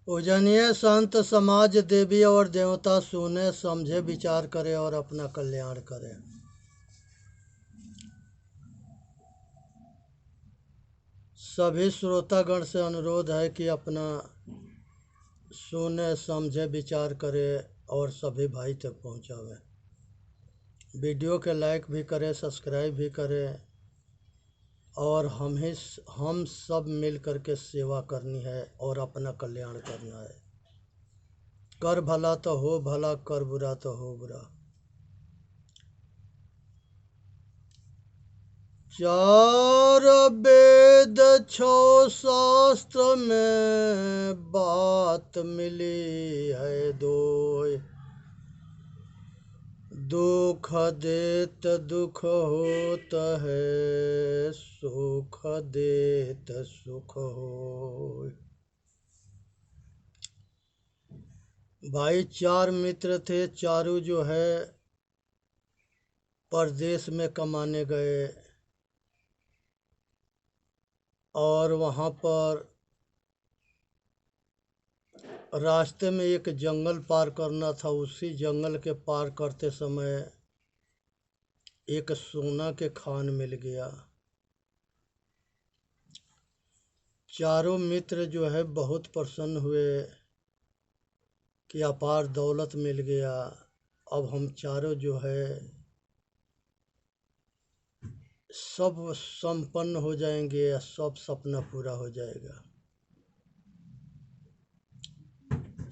पूजनीय संत समाज देवी और देवता सुने समझे विचार करे और अपना कल्याण करे। सभी श्रोतागण से अनुरोध है कि अपना सुने समझे विचार करे और सभी भाई तक पहुंचावे। वीडियो के लाइक भी करे, सब्सक्राइब भी करे और हम सब मिल कर के सेवा करनी है और अपना कल्याण करना है। कर भला तो हो भला, कर बुरा तो हो बुरा। चार वेद छो शास्त्र में बात मिली है दोय, दुख देत दुख होत है, सुख देत सुख हो। भाई चार मित्र थे, चारों जो है परदेश में कमाने गए और वहाँ पर रास्ते में एक जंगल पार करना था। उसी जंगल के पार करते समय एक सोना के खान मिल गया। चारों मित्र जो है बहुत प्रसन्न हुए कि अपार दौलत मिल गया, अब हम चारों जो है सब संपन्न हो जाएंगे, सब सपना पूरा हो जाएगा।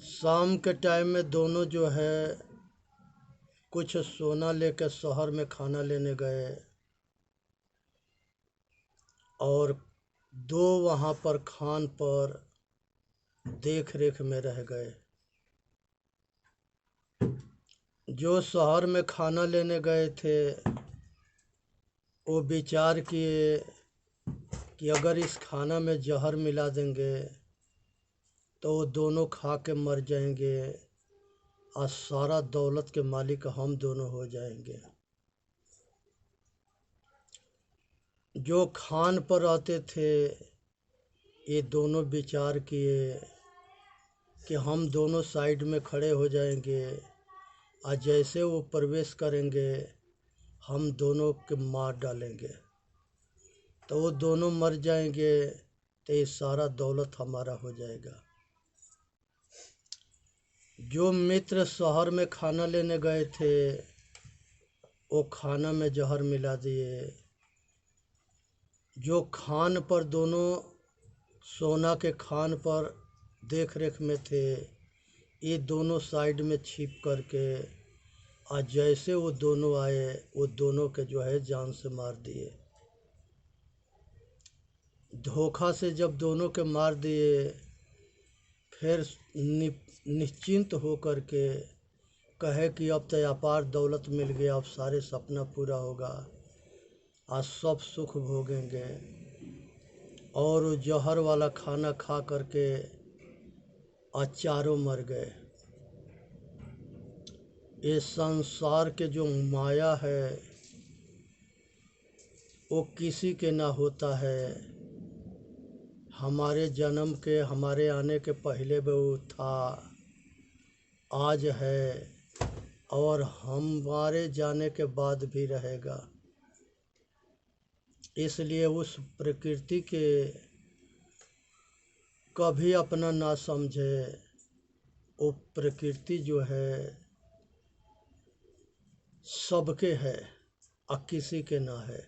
शाम के टाइम में दोनों जो है कुछ सोना लेकर शहर में खाना लेने गए और दो वहाँ पर खान पर देख रेख में रह गए। जो शहर में खाना लेने गए थे वो विचार किए कि अगर इस खाना में जहर मिला देंगे तो वो दोनों खा के मर जाएंगे और सारा दौलत के मालिक हम दोनों हो जाएंगे। जो खान पर रहते थे ये दोनों विचार किए कि हम दोनों साइड में खड़े हो जाएंगे और जैसे वो प्रवेश करेंगे हम दोनों के मार डालेंगे, तो वो दोनों मर जाएंगे तो ये सारा दौलत हमारा हो जाएगा। जो मित्र शहर में खाना लेने गए थे वो खाना में जहर मिला दिए। जो खान पर दोनों सोना के खान पर देख रेख में थे ये दोनों साइड में छिप करके और जैसे वो दोनों आए वो दोनों के जो है जान से मार दिए। धोखा से जब दोनों के मार दिए फिर निश्चिंत हो कर के कहे कि अब तो अपार दौलत मिल गया, अब सारे सपना पूरा होगा, आज सब सुख भोगेंगे। और वो जहर वाला खाना खा करके आज चारों मर गए। ये संसार के जो माया है वो किसी के ना होता है। हमारे जन्म के, हमारे आने के पहले भी वो था, आज है और हमारे जाने के बाद भी रहेगा। इसलिए उस प्रकृति के कभी अपना ना समझे। वो प्रकृति जो है सबके है और किसी के ना है।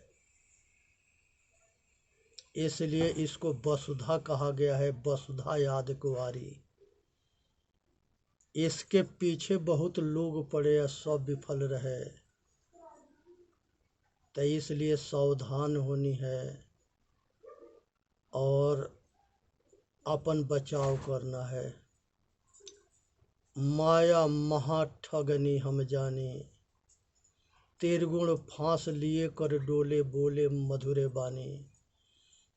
इसलिए इसको वसुधा कहा गया है, वसुधा याद कुंवारी। इसके पीछे बहुत लोग पड़े और सब विफल रहे, तो इसलिए सावधान होनी है और अपन बचाव करना है। माया महा ठगनी हम जाने, तिरगुण फांस लिए कर डोले बोले मधुरे बानी।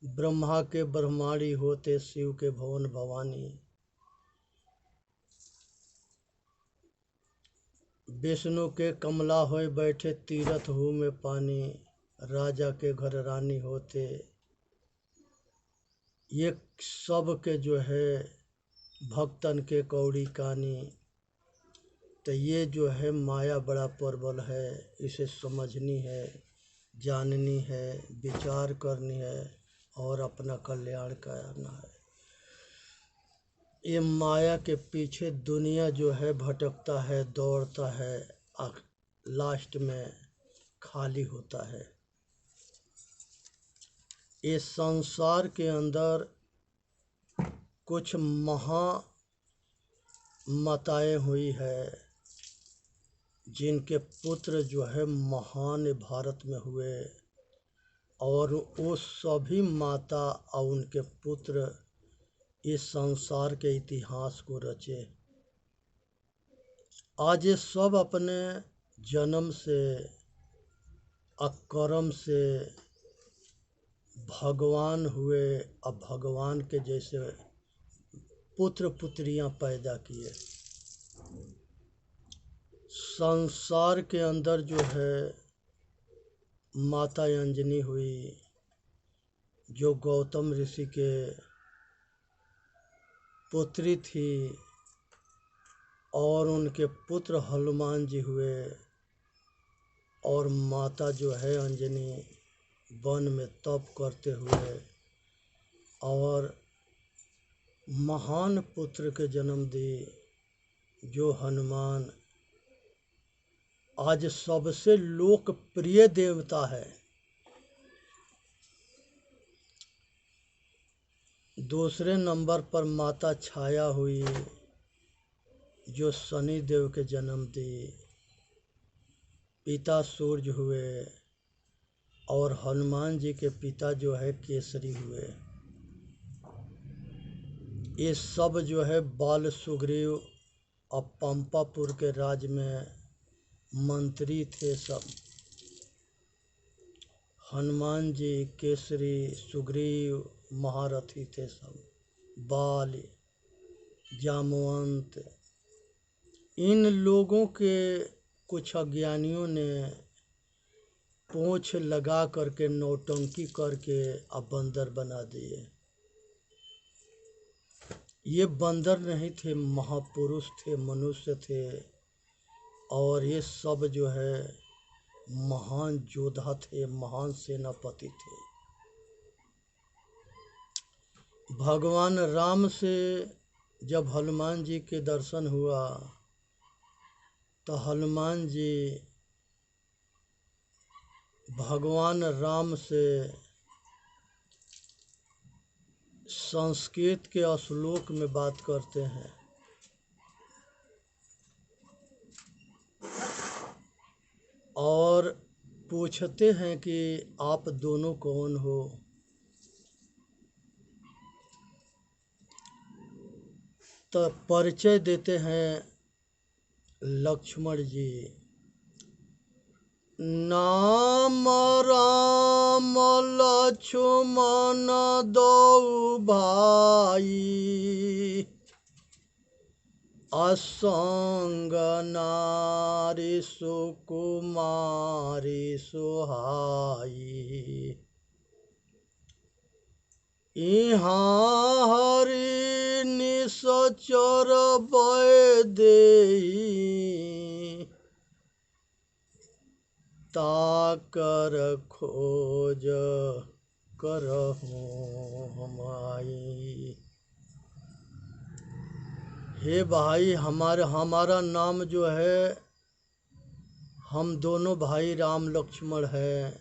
ब्रह्मा के ब्रह्माणी होते शिव के भवन भवानी। विष्णु के कमला होए बैठे तीरथ हूँ में पानी। राजा के घर रानी होते। ये सब के जो है भक्तन के कौड़ी कानी। तो ये जो है माया बड़ा प्रबल है, इसे समझनी है, जाननी है, विचार करनी है और अपना कल्याण करना है। ये माया के पीछे दुनिया जो है भटकता है, दौड़ता है, लास्ट में खाली होता है। ये संसार के अंदर कुछ माताएं हुई है जिनके पुत्र जो है महान भारत में हुए, और वो सभी माता और उनके पुत्र इस संसार के इतिहास को रचे। आज ये सब अपने जन्म से अकर्म से भगवान हुए, अब भगवान के जैसे पुत्र पुत्रियां पैदा किए। संसार के अंदर जो है माता अंजनी हुई, जो गौतम ऋषि के पुत्री थी, और उनके पुत्र हनुमान जी हुए, और माता जो है अंजनी वन में तप करते हुए और महान पुत्र के जन्म दी, जो हनुमान आज सबसे लोकप्रिय देवता है। दूसरे नंबर पर माता छाया हुई, जो शनि देव के जन्म दी। पिता सूर्य हुए, और हनुमान जी के पिता जो है केसरी हुए। ये सब जो है बाल सुग्रीव और पंपापुर के राज में मंत्री थे। सब हनुमान जी, केसरी, सुग्रीव महारथी थे। सब बाल, जामवंत, इन लोगों के कुछ अज्ञानियों ने पूंछ लगा करके नौटंकी करके अब बंदर बना दिए। ये बंदर नहीं थे, महापुरुष थे, मनुष्य थे, और ये सब जो है महान योद्धा थे, महान सेनापति थे। भगवान राम से जब हनुमान जी के दर्शन हुआ तो हनुमान जी भगवान राम से संस्कृत के श्लोक में बात करते हैं। और पूछते हैं कि आप दोनों कौन हो। तो परिचय देते हैं लक्ष्मण जी। नाम राम लक्ष्मण दो भाई, असंग नारी सुकुमारी सुहाई। इहाँ हरि निसचर देई, ताकर खोज करहूँ हमाई। हे भाई, हमारा नाम जो है, हम दोनों भाई राम लक्ष्मण हैं,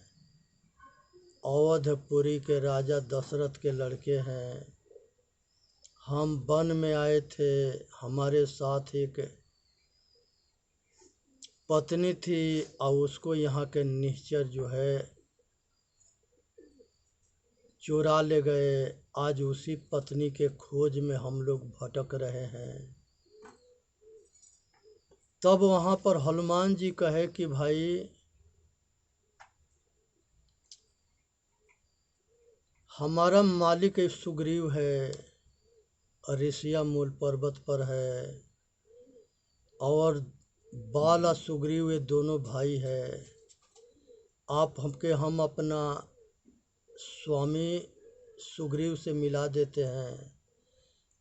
अवधपुरी के राजा दशरथ के लड़के हैं। हम वन में आए थे, हमारे साथ एक पत्नी थी, और उसको यहाँ के निश्चर जो है चुरा ले गए। आज उसी पत्नी के खोज में हम लोग भटक रहे हैं। तब वहाँ पर हनुमान जी कहे कि भाई, हमारा मालिक एक सुग्रीव है, ऋषिया मूल पर्वत पर है, और बाल और सुग्रीव ये दोनों भाई है। आप हम अपना स्वामी सुग्रीव से मिला देते हैं,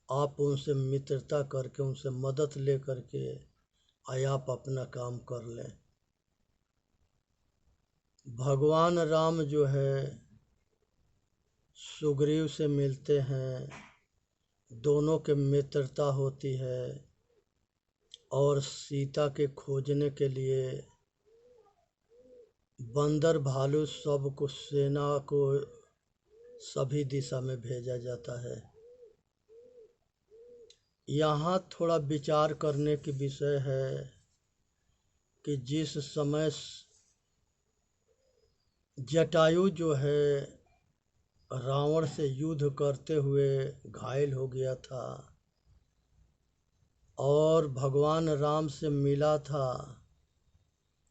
आप उनसे मित्रता करके, उनसे मदद ले करके आप अपना काम कर लें। भगवान राम जो है सुग्रीव से मिलते हैं, दोनों के मित्रता होती है और सीता के खोजने के लिए बंदर भालू सबको, सेना को सभी दिशा में भेजा जाता है। यहाँ थोड़ा विचार करने की विषय है कि जिस समय जटायु जो है रावण से युद्ध करते हुए घायल हो गया था और भगवान राम से मिला था,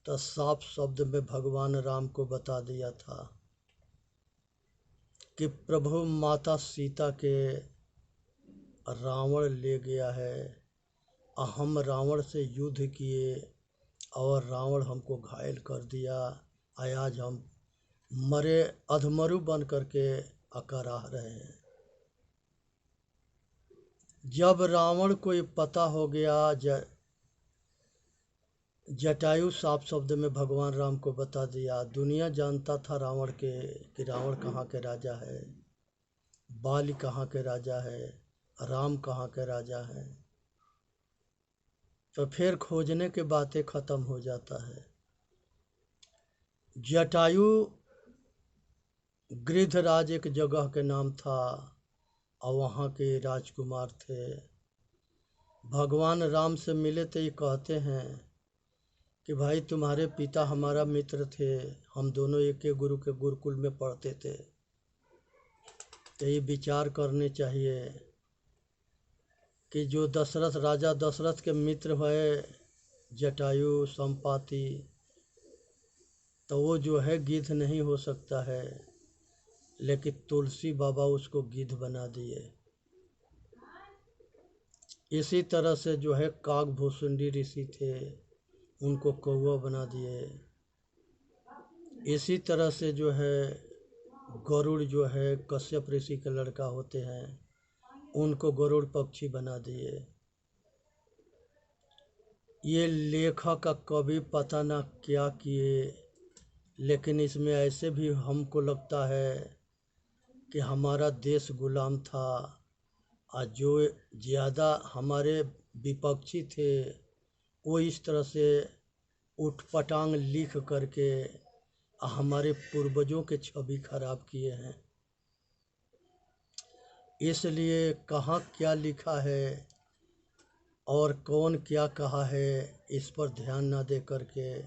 तो साफ शब्द में भगवान राम को बता दिया था कि प्रभु माता सीता के रावण ले गया है। हम रावण से युद्ध किए और रावण हमको घायल कर दिया। आज हम मरे अधमरु बन करके अकराह रहे हैं। जब रावण को ये पता हो गया, जटायु साफ शब्द में भगवान राम को बता दिया। दुनिया जानता था रावण के कि रावण कहाँ के राजा है, बाली कहाँ के राजा है, राम कहाँ के राजा है। तो फिर खोजने के बातें खत्म हो जाता है। जटायु गृधराज एक जगह के नाम था और वहाँ के राजकुमार थे। भगवान राम से मिले तो ये कहते हैं कि भाई तुम्हारे पिता हमारा मित्र थे, हम दोनों एक ही गुरु के गुरुकुल में पढ़ते थे। तो ये विचार करने चाहिए कि जो दशरथ, राजा दशरथ के मित्र हुए जटायु संपाति, तो वो जो है गिद्ध नहीं हो सकता है, लेकिन तुलसी बाबा उसको गिद्ध बना दिए। इसी तरह से जो है काकभूषुंडी ऋषि थे, उनको कौवा बना दिए। इसी तरह से जो है गरुड़ जो है कश्यप ऋषि के लड़का होते हैं, उनको गरुड़ पक्षी बना दिए। ये लेखक का कवि पता ना क्या किए, लेकिन इसमें ऐसे भी हमको लगता है कि हमारा देश गुलाम था और जो ज़्यादा हमारे विपक्षी थे वो इस तरह से उठपटांग लिख करके हमारे पूर्वजों के छवि खराब किए हैं। इसलिए कहाँ क्या लिखा है और कौन क्या कहा है, इस पर ध्यान ना दे करके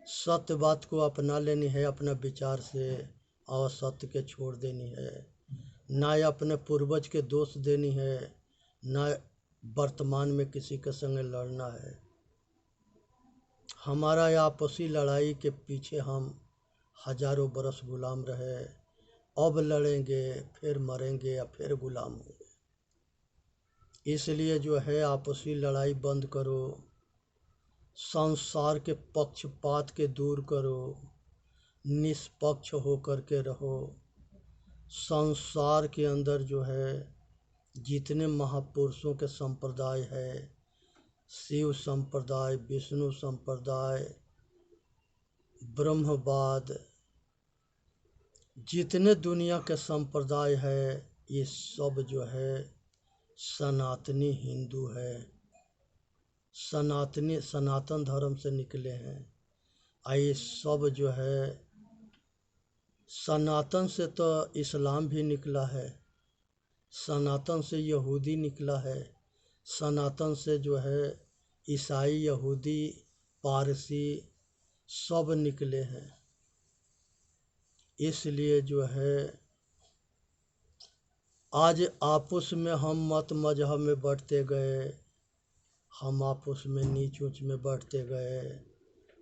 सत्य बात को अपना लेनी है अपना विचार से और सत्य के छोड़ देनी है। ना अपने पूर्वज के दोष देनी है, ना वर्तमान में किसी के संग लड़ना है। हमारा आपसी लड़ाई के पीछे हम हजारों बरस गुलाम रहे, अब लड़ेंगे फिर मरेंगे या फिर गुलाम होंगे। इसलिए जो है आपसी लड़ाई बंद करो, संसार के पक्षपात के दूर करो, निष्पक्ष होकर के रहो। संसार के अंदर जो है जितने महापुरुषों के संप्रदाय है, शिव संप्रदाय, विष्णु संप्रदाय, ब्रह्मवाद, जितने दुनिया के संप्रदाय है, ये सब जो है सनातनी हिंदू है, सनातन धर्म से निकले हैं। ये सब जो है सनातन से तो इस्लाम भी निकला है, सनातन से यहूदी निकला है, सनातन से जो है ईसाई, यहूदी, पारसी सब निकले हैं। इसलिए जो है आज आपस में हम मत मजहब में बढ़ते गए, हम आपस में नीच ऊंच में बढ़ते गए,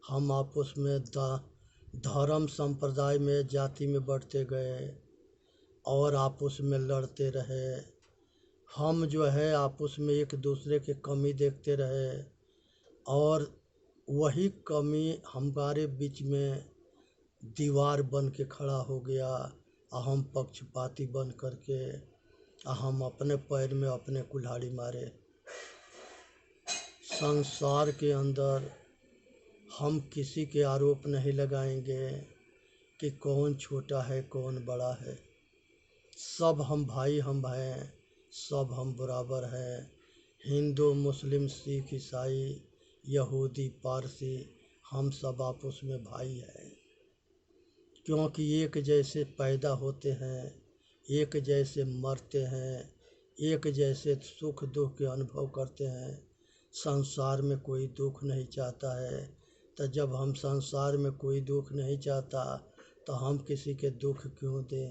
हम आपस में धर्म संप्रदाय में जाति में बढ़ते गए और आपस में लड़ते रहे। हम जो है आपस में एक दूसरे के कमी देखते रहे और वही कमी हमारे बीच में दीवार बन के खड़ा हो गया और हम पक्षपाती बन करके हम अपने पैर में अपने कुल्हाड़ी मारे। संसार के अंदर हम किसी के आरोप नहीं लगाएंगे कि कौन छोटा है कौन बड़ा है। सब हम भाई हम हैं, सब हम बराबर हैं। हिंदू मुस्लिम सिख ईसाई यहूदी पारसी, हम सब आपस में भाई हैं, क्योंकि एक जैसे पैदा होते हैं, एक जैसे मरते हैं, एक जैसे सुख दुख के अनुभव करते हैं। संसार में कोई दुख नहीं चाहता है, तो जब हम संसार में कोई दुख नहीं चाहता तो हम किसी के दुख क्यों दें।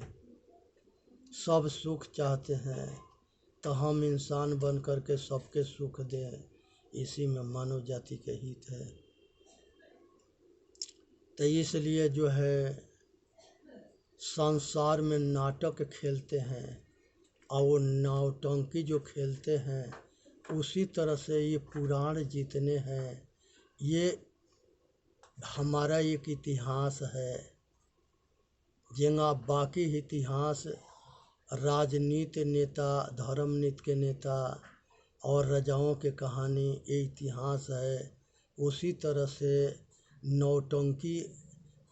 सब सुख चाहते हैं तो हम इंसान बन कर के सबके सुख दें। इसी में मानव जाति के हित है। तो इसलिए जो है संसार में नाटक खेलते हैं और वो नौटंकी जो खेलते हैं, उसी तरह से ये पुराण जितने हैं ये हमारा एक इतिहास है। जिंगा बाकी इतिहास राजनीति नेता, धर्म नीति के नेता और राजाओं के कहानी ये इतिहास है। उसी तरह से नौटंकी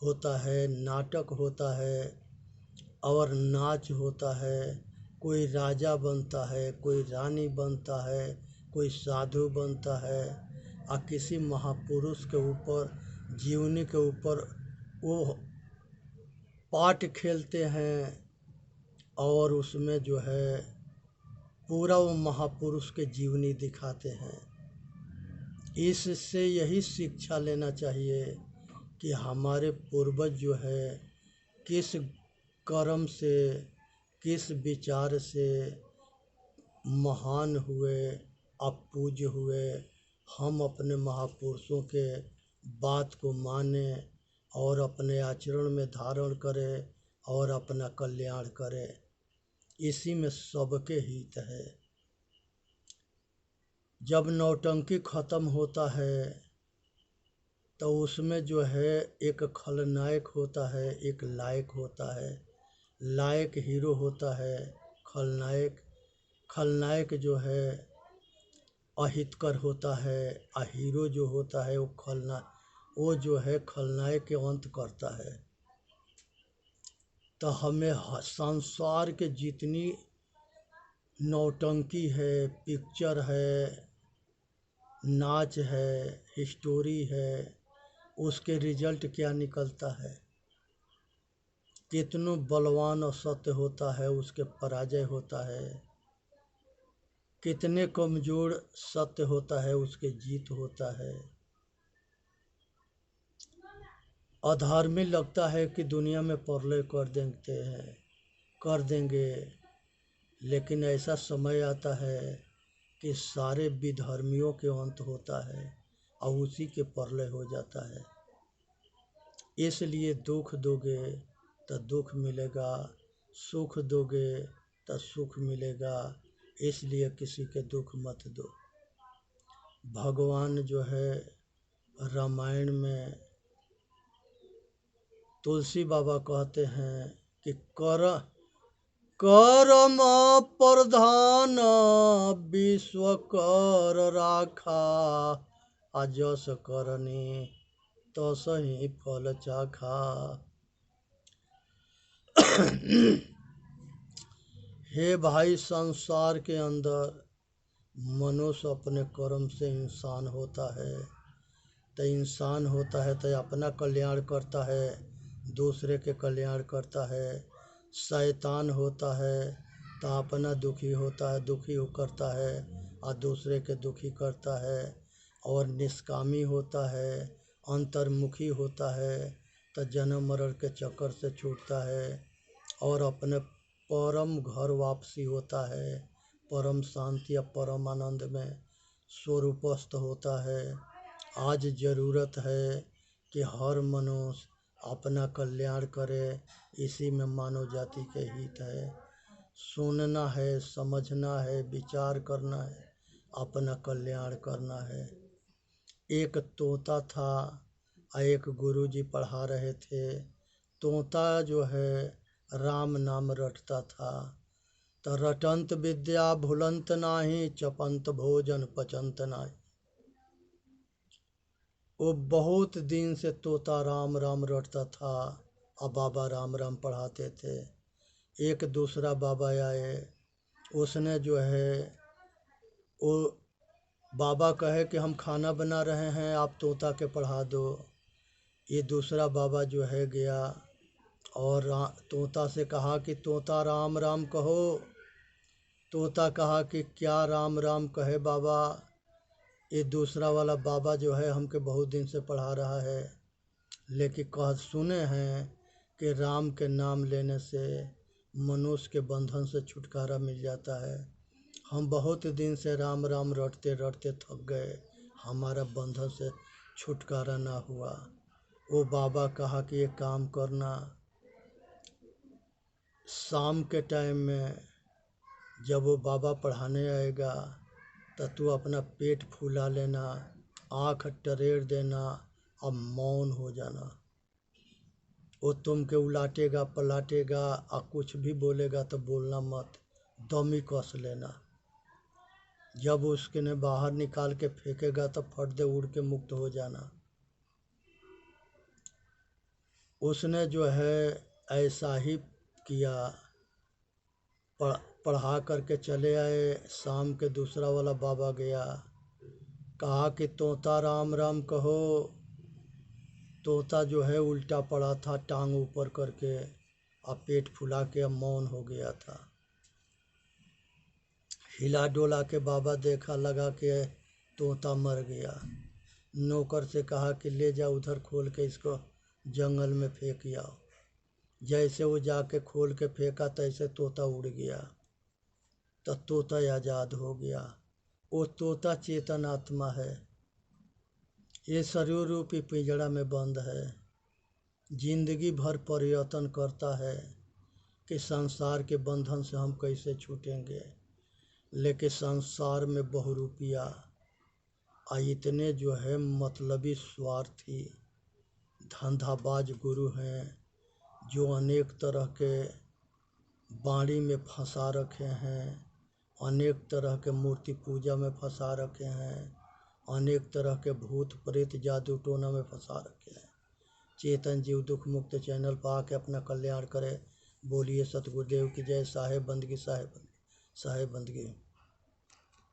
होता है, नाटक होता है और नाच होता है। कोई राजा बनता है, कोई रानी बनता है, कोई साधु बनता है और किसी महापुरुष के ऊपर, जीवनी के ऊपर वो पाठ खेलते हैं और उसमें जो है पूरा वो महापुरुष के जीवनी दिखाते हैं। इससे यही शिक्षा लेना चाहिए कि हमारे पूर्वज जो है किस कर्म से, किस विचार से महान हुए, अपूज्य हुए। हम अपने महापुरुषों के बात को माने और अपने आचरण में धारण करें और अपना कल्याण करें। इसी में सबके हित है। जब नौटंकी ख़त्म होता है तो उसमें जो है एक खलनायक होता है, एक लायक होता है। लायक हीरो होता है, खलनायक जो है अहितकर होता है, और हीरो जो होता है वो जो है खलनायक के अंत करता है। तो हमें संसार के जितनी नौटंकी है, पिक्चर है, नाच है, हिस्टोरी है, उसके रिजल्ट क्या निकलता है। कितनो बलवान और सत्य होता है उसके पराजय होता है, कितने कमज़ोर सत्य होता है उसके जीत होता है। अधर्मी लगता है कि दुनिया में प्रलय कर देंगे, लेकिन ऐसा समय आता है कि सारे विधर्मियों के अंत होता है और उसी के प्रलय हो जाता है। इसलिए दुख दोगे तो दुख मिलेगा, सुख दोगे तो सुख मिलेगा। इसलिए किसी के दुख मत दो। भगवान जो है रामायण में तुलसी बाबा कहते हैं कि करम प्रधान विश्व कर राखा, अजस करनी तो सही फल चाखा। हे भाई, संसार के अंदर मनुष्य अपने कर्म से इंसान होता है। तो इंसान होता है तो अपना कल्याण करता है, दूसरे के कल्याण करता है। शैतान होता है तो अपना दुखी होता है, दुखी करता है और दूसरे के दुखी करता है। और निष्कामी होता है, अंतर्मुखी होता है तो जन्म मरण के चक्कर से छूटता है और अपने परम घर वापसी होता है, परम शांति या परम आनंद में स्वरूपस्थ होता है। आज ज़रूरत है कि हर मनुष्य अपना कल्याण करे। इसी में मानव जाति के हित है। सुनना है, समझना है, विचार करना है, अपना कल्याण करना है। एक तोता था, एक गुरुजी पढ़ा रहे थे। तोता जो है राम नाम रटता था, त रटंत विद्या भूलंत नाही, चपंत भोजन पचंत नाही। वो बहुत दिन से तोता राम राम रटता था, अब बाबा राम राम पढ़ाते थे। एक दूसरा बाबा आए, उसने जो है वो बाबा कहे कि हम खाना बना रहे हैं, आप तोता के पढ़ा दो। ये दूसरा बाबा जो है गया और तोता से कहा कि तोता राम राम कहो। तोता कहा कि क्या राम राम कहे बाबा, ये दूसरा वाला बाबा जो है हमके बहुत दिन से पढ़ा रहा है, लेकिन कह सुने हैं कि राम के नाम लेने से मनुष्य के बंधन से छुटकारा मिल जाता है। हम बहुत दिन से राम राम रटते रटते थक गए, हमारा बंधन से छुटकारा ना हुआ। वो बाबा कहा कि एक काम करना, शाम के टाइम में जब वो बाबा पढ़ाने आएगा तो तू अपना पेट फूला लेना, आँख टरेर देना और मौन हो जाना। वो तुमके उलाटेगा पलाटेगा और कुछ भी बोलेगा तो बोलना मत, दम ही कस लेना। जब उसके ने बाहर निकाल के फेंकेगा तो फट दे उड़ के मुक्त हो जाना। उसने जो है ऐसा ही किया, पढ़ा करके चले आए। शाम के दूसरा वाला बाबा गया, कहा कि तोता राम राम कहो। तोता जो है उल्टा पड़ा था, टांग ऊपर करके और पेट फुला के अब मौन हो गया था। हिला डोला के बाबा देखा, लगा कि तोता मर गया। नौकर से कहा कि ले जा उधर खोल के इसको जंगल में फेंक आओ। जैसे वो जाके खोल के फेंका तैसे तोता उड़ गया, तो तोता आज़ाद हो गया। वो तोता चेतन आत्मा है, ये शरीर रूपी पिंजड़ा में बंद है। जिंदगी भर प्रयत्न करता है कि संसार के बंधन से हम कैसे छूटेंगे, लेकिन संसार में बहुरूपिया इतने जो है मतलबी स्वार्थी धंधाबाज गुरु हैं, जो अनेक तरह के बाणी में फंसा रखे हैं, अनेक तरह के मूर्ति पूजा में फंसा रखे हैं, अनेक तरह के भूत प्रेत जादू टोना में फंसा रखे हैं। चेतन जीव दुख मुक्त चैनल पर आके अपना कल्याण करे। बोलिए सतगुरुदेव की जय। साहेब बंदगी, साहेब बंदगी, साहेब बंदगी।